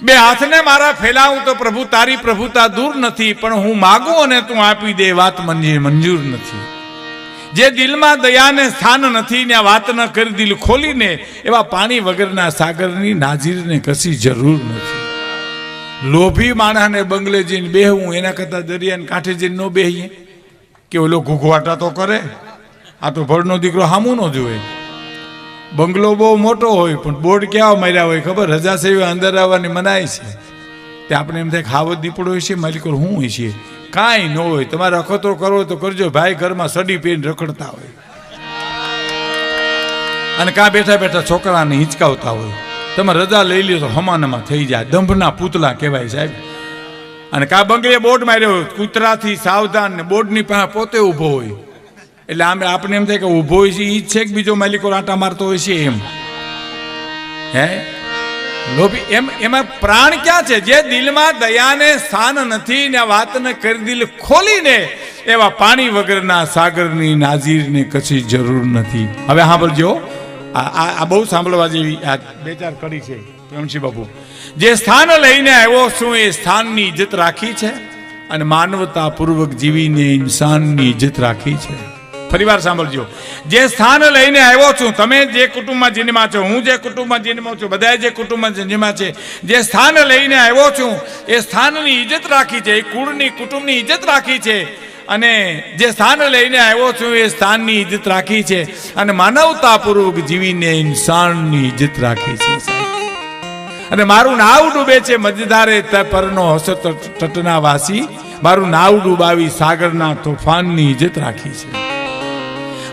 બે હાથને મારા ફેલાવું તો પ્રભુ તારી પ્રભુતા દૂર નથી, પણ હું માગું અને તું આપી દે વાત મંજૂર નથી. જે દિલમાં દયાને સ્થાન નથી ને વાત ન કરી દિલ ખોલીને, એવા પાણી વગરના સાગરની નાજીરને કશી જરૂર નથી. લોભી માણસને બંગલે જઈને બેહવું એના કરતા દરિયાને કાંઠે જઈને ન બેહીએ કે ઓલો ઘૂઘવાટા તો કરે, આ તો ભળનો દીકરો હામું ન જોવે. બંગલો બહુ મોટો હોય પણ બોર્ડ કેવા માર્યા હોય ખબર, રજા સેવા અંદર આવવાની મનાય છે. તે આપણે એમ થાય ખાવત દીપડો હોય છે, માલિકો હું હોય છે, કાંઈ ન હોય. તમારે અખતરો કરવો તો કરજો, ભાઈ ઘરમાં સડી પીને રખડતા હોય અને કાં બેઠા બેઠા છોકરાને હિંચકાવતા હોય. તમે રજા લઈ લ્યો તો હમાનામાં થઈ જાય, દંભના પૂતલા કહેવાય સાહેબ. અને કાં બંગલે બોર્ડ માર્યો હોય, કૂતરાથી સાવધાન, ને બોર્ડની પાસે પોતે ઊભો હોય, એટલે આમ આપણે એમ થાય કે ઊભો હોય છે એ જ છે કે બીજો માલિકો આંટા મારતો હોય છે એમ. હે લોભી એમ, એમાં પ્રાણ ક્યાં છે? જે દિલમાં દયાને સ્થાન નથી ને વાતને કરી દિલ ખોલીને, એવા પાણી વગરના સાગરની નાજીરને કશી જરૂર નથી. હવે સાંભળજો, આ બહુ સાંભળવા જેવી આ બે ચાર કડી છે. પ્રેમસિંહ બાપુ, જે સ્થાન લઈને આવ્યો છું એ સ્થાનની ઇજ્જત રાખી છે, અને માનવતા પૂર્વક જીવીને ઇન્સાનની ઇજ્જત રાખી છે. ફરીવાર સાંભળજો, જે સ્થાન લઈને આવ્યો છું, તમે જે કુટુંબમાં જન્મા છો, હું જે કુટુંબમાં જન્મો છું, બધા જે કુટુંબમાં જન્મા છે, જે સ્થાન લઈને આવ્યો છું એ સ્થાનની ઇજ્જત રાખી છે, એ કુળની કુટુંબની ઇજ્જત રાખી છે, અને જે સ્થાન લઈને આવ્યો છું એ સ્થાનની ઇજ્જત રાખી છે, અને માનવતાપૂર્વક જીવીને ઇન્સાનની ઇજ્જત રાખી છે. અને મારું નાવ ડૂબે છે મજદારે પરનો હસો તટના વાસી, મારું નાવ ડૂબાવી સાગરના તોફાનની ઇજ્જત રાખી છે.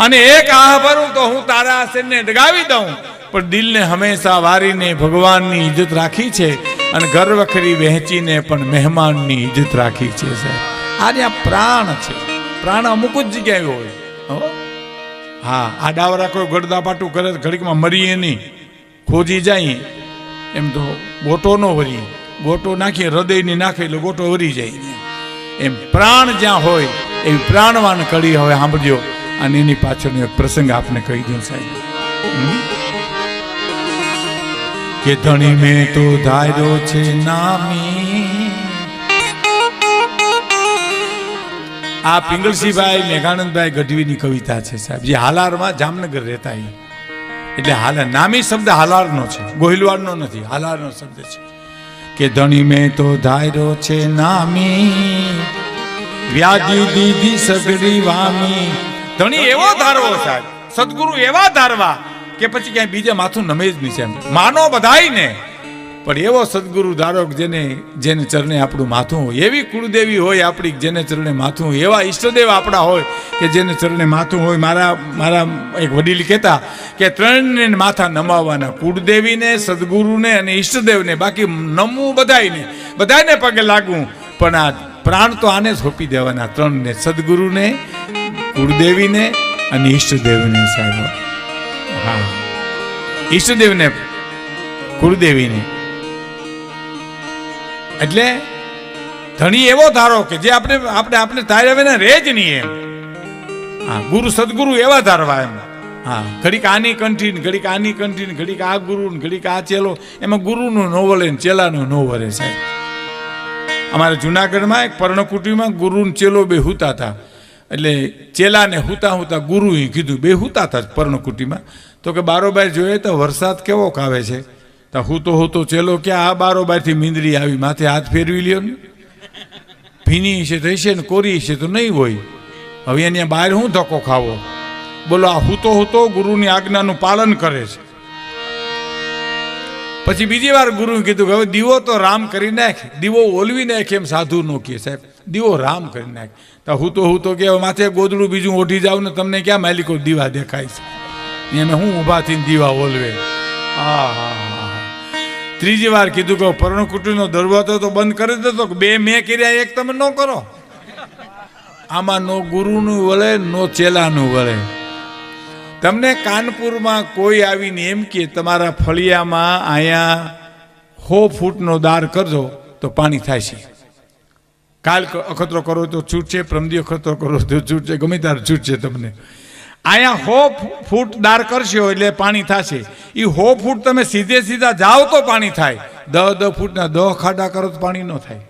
અને એક આહ ભરું તો હું તારા આશરને ડગાવી દઉં, પણ દિલને હંમેશા વારીને ભગવાનની ઇજ્જત રાખી છે, અને ઘર વખરી વહેંચીને પણ મહેમાનની ઇજ્જત રાખી છે. સાહેબ આ જ્યાં પ્રાણ છે, પ્રાણ અમુક જ જગ્યાએ હોય. હા, આ ડાવરા કોઈ ગડદાપાટું કરે ઘડીકમાં મરીએ નહીં, ખોજી જાય. એમ તો ગોટો ન વરીએ, ગોટો નાખીએ હૃદયની નાખે એટલે ગોટો વરી જાય. એમ પ્રાણ જ્યાં હોય એવી પ્રાણવાન કડી. હવે સાંભળજો, અને એની પાછળનો એક પ્રસંગ આપને કહી દઉં સાહેબ, કે ધણી મેં તો ધાર્યો છે નામી. આ પિંગલસિંહભાઈ મેઘાનંદભાઈ ગઢવીની કવિતા છે સાહેબ, જે હાલારમાં જામનગર રહેતા. એટલે હાલા નામી શબ્દ હાલારનો છે, ગોહિલવાડનો નથી, હાલારનો શબ્દ છે. કે ધણી મેં તો ધાર્યો છે નામી, વ્યાજી દીધી સગડી વામી. ધણી એવો ધારવો સાહેબ, સદગુરુ એવા ધારવા કે પછી ક્યાંય બીજે માથું નમે જ નહીં. છે માનો બધાય ને, પણ એવો સદગુરુ ધારો જેને ચરણે આપણું માથું હોય, એવી કુળદેવી હોય આપણી જેને ચરણે માથું હોય, એવા ઈષ્ટદેવ આપણા હોય કે જેને ચરણે માથું હોય. મારા એક વડીલ કહેતા કે ત્રણને માથા નમાવવાના, કુળદેવીને, સદગુરુને અને ઈષ્ટદેવને. બાકી નમવું બધાને પગે લાગવું, પણ આ પ્રાણ તો આને જ સોંપી દેવાના, ત્રણને, સદગુરુને, કુળદેવીને અને ઈષ્ટદેવને. સાહેબ હા, ઈષ્ટદેવને, કુળદેવીને. એટલે ધણી એવો ધારો કે જે આપણે તાર્યા વિના રહે જ નહીં એમ. હા, ગુરુ સદગુરુ એવા ધારવા એમ. હા, ઘડીક આની કંઠી, ઘડીક આની કંઠી, ઘડીક આ ગુરુ, ઘડીક આ ચેલો. એમાં ગુરુનું ન વળે ને ચેલાનું ન વળે સાહેબ. અમારે જુનાગઢમાં એક પર્ણકુટીમાં ગુરુ ને ચેલો બે હુતા હતા. એટલે ચેલાને હુતા ગુરુએ કીધું, બે હુતા હતા પર્ણકુટીમાં. તો કે બારોબાર જોઈએ તો વરસાદ કેવો આવે છે, તો હું તો ચેલો કે આ બારોબારથી મીંદડી આવી, માથે હાથ ફેરવી લ્યો ને, ભીની છે તો હશે ને કોરી છે તો નહીં હોય. હવે એને બહાર હું ધક્કો ખાવો? બોલો, આ હું તો ગુરુની આજ્ઞાનું પાલન કરે છે. પછી બીજી વાર ગુરુએ કીધું કે હવે દીવો તો રામ કરી નાખ, દીવો ઓલવી નાખ, એમ સાધુ નો કહે સાહેબ, દીવો રામ કરી નાખ. તો હું તો કે માથે ગોદડું બીજું ઓઢી જાવ ને તમને ક્યાં માલિકો દીવા દેખાય છે, એને હું ઊભા થઈને દીવા ઓલવે. હા. ત્રીજી વાર કીધું કે પર્ણકુટીનો દરવાજો તો બંધ કરી દેતો, બે મેં કર્યા એક તમે ન કરો. આમાં નો ગુરુનું વળે નો ચેલાનું વળે. તમને કાનપુરમાં કોઈ આવીને એમ કે તમારા ફળિયામાં અહીંયા 100 ફૂટનો દાર કરજો તો પાણી થાય છે. કાલ અખતરો કરો તો છૂટશે, પ્રમદી અખતરો કરો તો છૂટશે, ગમે ત્યારે છૂટશે તમને. અહીંયા 100 ફૂટ દાર કરશો એટલે પાણી થશે. એ 100 ફૂટ તમે સીધા જાઓ તો પાણી થાય, 10 ફૂટના 10 ખાડા કરો તો પાણી ન થાય.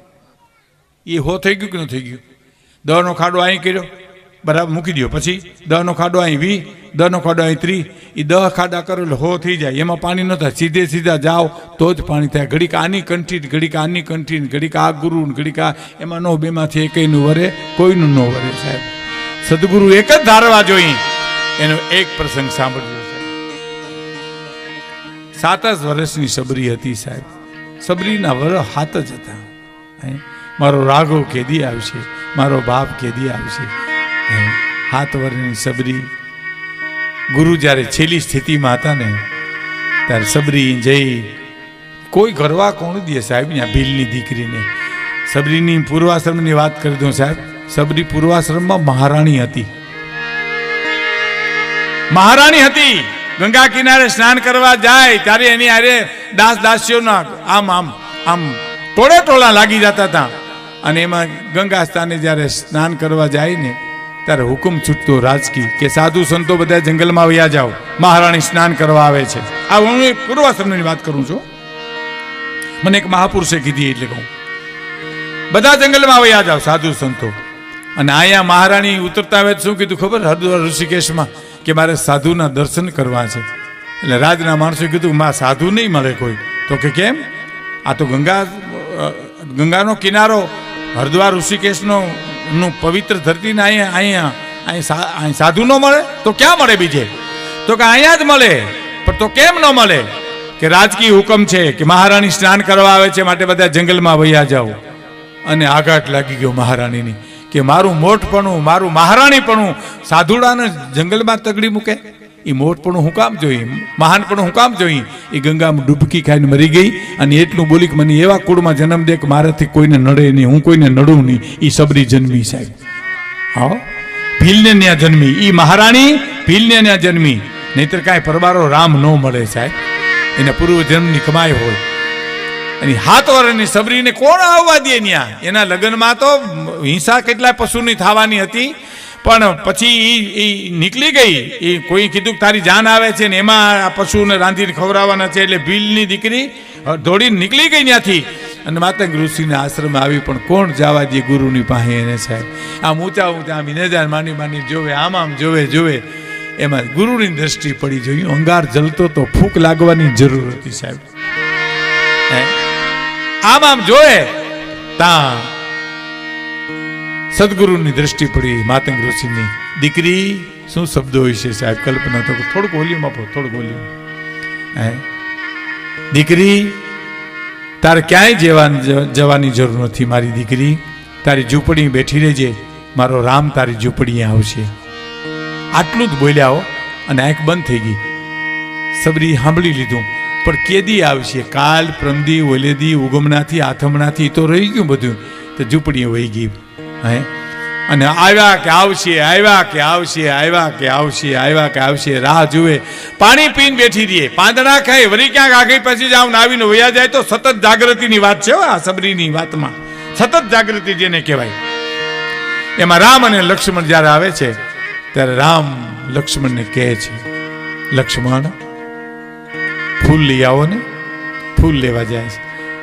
એ હો થઈ ગયું કે ન થઈ ગયું? 10નો ખાડો અહીં કર્યો, બરાબર મૂકી દો. પછી 10નો ખાડો અહીં 20, 10નો ખાડો અહીં 30, એ 10 ખાડા કરો એટલે હો થઈ જાય. એમાં પાણી ન થાય. સીધે સીધા જાઓ તો જ પાણી થાય. ઘડીક આની કંઠી, ઘડીક આની કંઠી, ઘડીક આ ગુરુ, ઘડીક આ, એમાં નો બેમાંથી એકયનું વરે, કોઈનું ન વરે સાહેબ. સદગુરુ એક જ ધારવા જોઈએ. એનો એક પ્રસંગ સાંભળ્યો છે. 7 જ વર્ષની સબરી હતી સાહેબ. સબરીના વર 7 જ હતા. મારો રાઘવ કેદી આવશે, મારો બાપ કેદી આવશે. 7 વર્ષની સબરી. ગુરુ જ્યારે છેલ્લી સ્થિતિમાં હતા ને ત્યારે સબરી જઈ, કોઈ ઘરવા કોણ દે સાહેબ ત્યાં ભીલની દીકરીને. સબરીની પૂર્વાશ્રમની વાત કરી દઉં સાહેબ. સબરી પૂર્વાશ્રમમાં મહારાણી હતી. મહારાણી હતી. ગંગા કિનારે સ્નાન કરવા જાય ત્યારે એની આરે દાસ દાસીઓના આમ આમ આમ ટોળે ટોળા લાગી જતા હતા. અને એમાં ગંગા સ્થાને જ્યારે સ્નાન કરવા જાય ને ત્યારે હુકમ છૂટતો રાજકી કે સાધુ સંતો બધા જંગલમાં વયા જાઓ, મહારાણી સ્નાન કરવા આવે છે. આ હું પૂર્વાશ્રમની વાત કરું છું. મને એક મહાપુરુષે કીધી એટલે કહું, બધા જંગલમાં વયા જાઓ સાધુ સંતો. અને અહીંયા મહારાણી ઉતરતા આવે શું કીધું ખબર? હરિદ્વાર ઋષિકેશમાં કે મારે સાધુના દર્શન કરવા છે. એટલે રાજના માણસોએ કીધું માં સાધુ નહીં મળે કોઈ. તો કે કેમ? આ તો ગંગાનો કિનારો, હરિદ્વાર ઋષિકેશનો નું પવિત્ર ધરતીને અહીંયા સાધુ ન મળે તો ક્યાં મળે બીજે? તો કે અહીંયા જ મળે. પણ તો કેમ ન મળે? કે રાજકીય હુકમ છે કે મહારાણી સ્નાન કરવા આવે છે માટે બધા જંગલમાં વયા જાઓ. અને આઘાત લાગી ગયો મહારાણીની કે મારું મોટપણું, મારું મહારાણીપણું સાધુડાને જંગલમાં તગડી મૂકે. એ મોટપણું હું કામ જોઈએ, મહાનપણું હું કામ જોઈએ? એ ગંગામાં ડૂબકી ખાઈને મરી ગઈ. અને એટલું બોલી કે મને એવા કુળમાં જન્મ દે કે મારાથી કોઈને નડે નહીં, હું કોઈને નડું નહીં. એ સબરી જન્મી સાહેબ. હા, ભીલને ત્યાં જન્મી. એ મહારાણી ભીલને ત્યાં જન્મી. નહીતર કાંઈ પરબારો રામ ન મળે સાહેબ. એને પૂર્વ જન્મની કમાઈ હોય. અને 7 વર્ષની સબરીને કોણ આવવા દે ત્યાં? એના લગ્નમાં તો હિંસા કેટલાય પશુની થવાની હતી. પણ પછી એ નીકળી ગઈ. એ કોઈ કીધું કે તારી જાન આવે છે ને એમાં આ પશુને રાંધીને ખવડાવવાના છે. એટલે ભીલની દીકરી દોડીને નીકળી ગઈ ત્યાંથી અને માતંગ ઋષિના આશ્રમે આવી. પણ કોણ જવા દે ગુરુની પાસે એને સાહેબ? આમ ઊંચા ઊંચા આમ નેજાન માની જોવે, આમ જોવે. એમાં ગુરુની દ્રષ્ટિ પડી. જોયું અંગાર જલતો તો ફૂંક લાગવાની જરૂર હતી સાહેબ. આમ જોવે તા સદગુરુની દ્રષ્ટિ પડી. માતંગ ઋષિની દીકરી. શું શબ્દો હોય છે સાહેબ, કલ્પના તો. થોડુંક વોલ્યુમ આપો, થોડુંક વોલ્યુમ. દીકરી તારે ક્યાંય જવાની જરૂર નથી મારી દીકરી. તારી ઝૂંપડી બેઠી રહેજે, મારો રામ તારી ઝૂંપડીએ આવશે. આટલું જ બોલ્યા હો. અને આંખ બંધ થઈ ગઈ. સબરી સાંભળી લીધું. પણ કેદી આવશે? કાલ, પ્રમદી, ઓલેદી, ઉગમણાથી, આથમણાથી તો રહી ગયું બધું. તો ઝૂંપડીએ વહી ગઈ. અને આવ્યા કે આવશે, આવ્યા કે આવશે, આવ્યા કે આવશે, આવ્યા કે આવશે. રાહ જુએ. પાણી પીને બેઠી રહીએ, પાંદડા ખાય, વળી ક્યાંક આગળ પછી જાવ ને આવીને વયા જાય. તો સતત જાગૃતિની વાત છે આ સબરીની વાતમાં. સતત જાગૃતિ જેને કહેવાય. એમાં રામ અને લક્ષ્મણ જ્યારે આવે છે ત્યારે રામ લક્ષ્મણને કહે છે, લક્ષ્મણ ફૂલ લઈ આવો ને. ફૂલ લેવા જાય છે.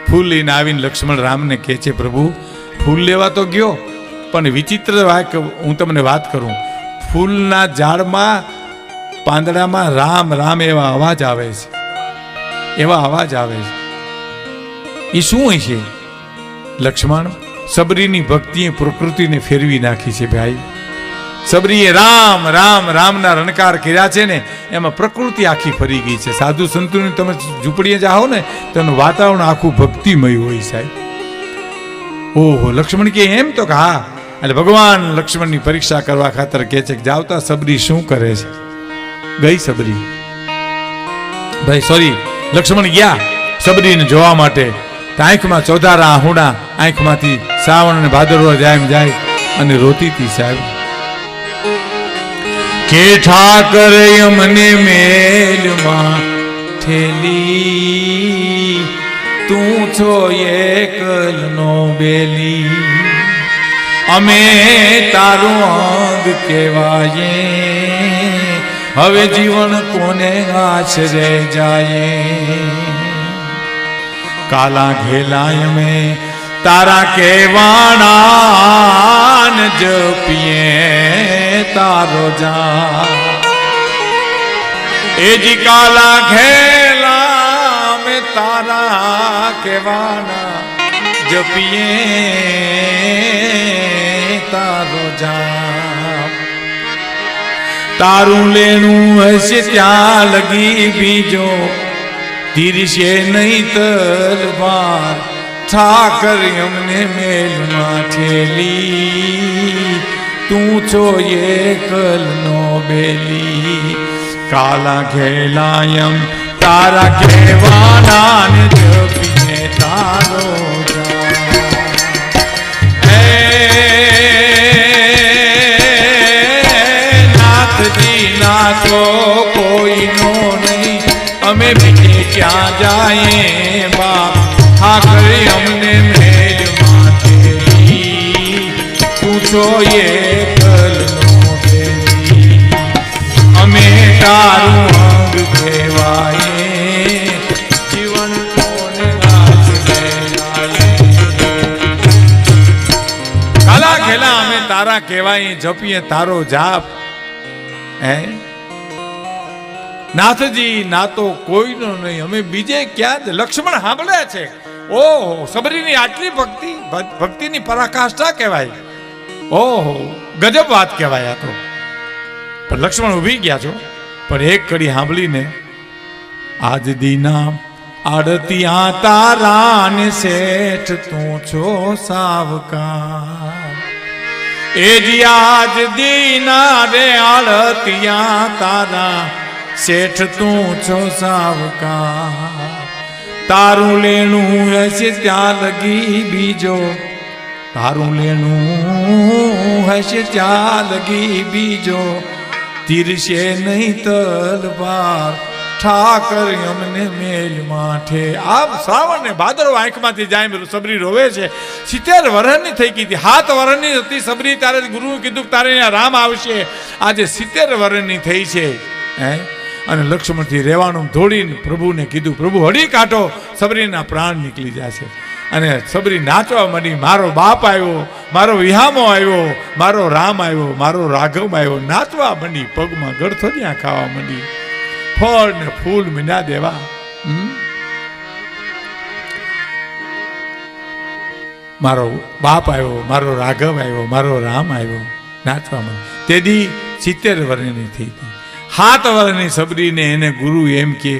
ફૂલ લઈને આવીને લક્ષ્મણ રામને કહે છે, પ્રભુ ફૂલ લેવા તો ગયો, પણ વિચિત્ર વાત હું તમને વાત કરું. ફૂલના ઝાડમાં પાંદડામાં રામ રામ એવા અવાજ આવે છે. એવા અવાજ આવે છે. એ શું હોય છે? લક્ષ્મણ, સબરીની ભક્તિએ પ્રકૃતિને ફેરવી નાખી છે ભાઈ. સબરીએ રામ રામ રામના રણકાર કર્યા છે ને એમાં પ્રકૃતિ આખી ફરી ગઈ છે. સાધુ સંતોની તમે ઝૂંપડીએ જાઓ ને તો એનું વાતાવરણ આખું ભક્તિમય હોય સાહેબ. ઓહો, લક્ષ્મણ કે એમ? તો કે હા. એટલે ભગવાન લક્ષ્મણની પરીક્ષા કરવા ખાતર કહે છે કે જાવતા સબરી શું કરે છે. ગઈ સબરી, ભાઈ સોરી, લક્ષ્મણ ગયા સબરીને જોવા માટે. આંખમાં ચોધારા આહુડા, આંખમાંથી શ્રાવણ અને ભાદરવા જાય અને રોતી હતી સાહેબ. કે ઠાકર યમને મેલમાં ઠેલી, તું છો એકલનો બેલી. અમે તારું અંગ કહેવાય, હવે જીવન કોને આશરે જાય. કાલા ઘેલાય મેં તારા કેવાણાન જપીએ તારો જા એજી કાલા ઘેલા મેં તારા કેવાના જપીએ તારો જા તારું લેણું હશે ત્યાં લગી બીજો તીરશે નહીં તલવાર ઠાકર અમને મેલમાં ઠેલી તું છો એકલ નો બેલી કાલા ઘેલાયમ તારા કહેવાના ને જપીને તારો નાથજી ના તો કોઈનો નહીં અમે બીજે ક્યાં જાય બાપ ઠાકર અમને મેલમાં ઠેલી પૂછો એકલ નો બેલી અમે તારું અંગ કહેવાય જીવન કોને નાચ કાલા ખેલા અમે તારા કહેવાય જપીએ તારો જાપ હે નાથજી ના તો કોઈનો નહીં અમે બીજે ક્યાં લક્ષ્મણ સાંભળે છે ઓહો સબરીની આટલી ભક્તિની પરાકાષ્ઠા કહેવાય ઓહો ગજબ વાત કહેવાય આ તો પણ લક્ષ્મણ ઉભી ગયા છો પણ એક કડી સાંભળીને આજ દીના આડતિયા તારા ને શેઠ તું છો સાવકાર એ જી આજ દીના રે આડતિયા તારા શેઠ તું છો સાવકાર તારું લેણું હશે ત્યાં લગી બીજો તારું લેણું હશે ત્યાં લગી બીજો તીરશે નહીં તલવાર ઠાકર અમને મેલ માઠે આમ શ્રાવણ ને ભાદરવો આંખમાંથી જાય સબરી રોવે છે 70 વર્ષની થઈ ગઈ હતી 7 વર્ષની હતી સબરી તારે ગુરુએ કીધું તારે અહીંયા રામ આવશે આજે 70 વર્ષની થઈ છે હે અને લક્ષ્મણથી રહેવાનું ધોડીને પ્રભુને કીધું પ્રભુ હળી કાઢો સબરીના પ્રાણ નીકળી જશે અને સબરી નાચવા માંડી મારો બાપ આવ્યો મારો વિહામો આવ્યો મારો રામ આવ્યો મારો રાઘવ આવ્યો નાચવા માંડી પગમાં ગળથોડિયા ખાવા માંડી ફળ ને ફૂલ મીના દેવા મારો બાપ આવ્યો મારો રાઘવ આવ્યો મારો રામ આવ્યો નાચવા માંડી તેદી 70 વર્ષની થઈ હતી 7 વર્ષની સબરીને એને ગુરુ એમ કે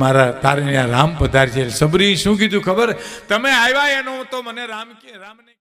મારા તારે રામ પધાર છે સબરી શું કીધું ખબર તમે આવ્યા એનો તો મને રામ કે રામને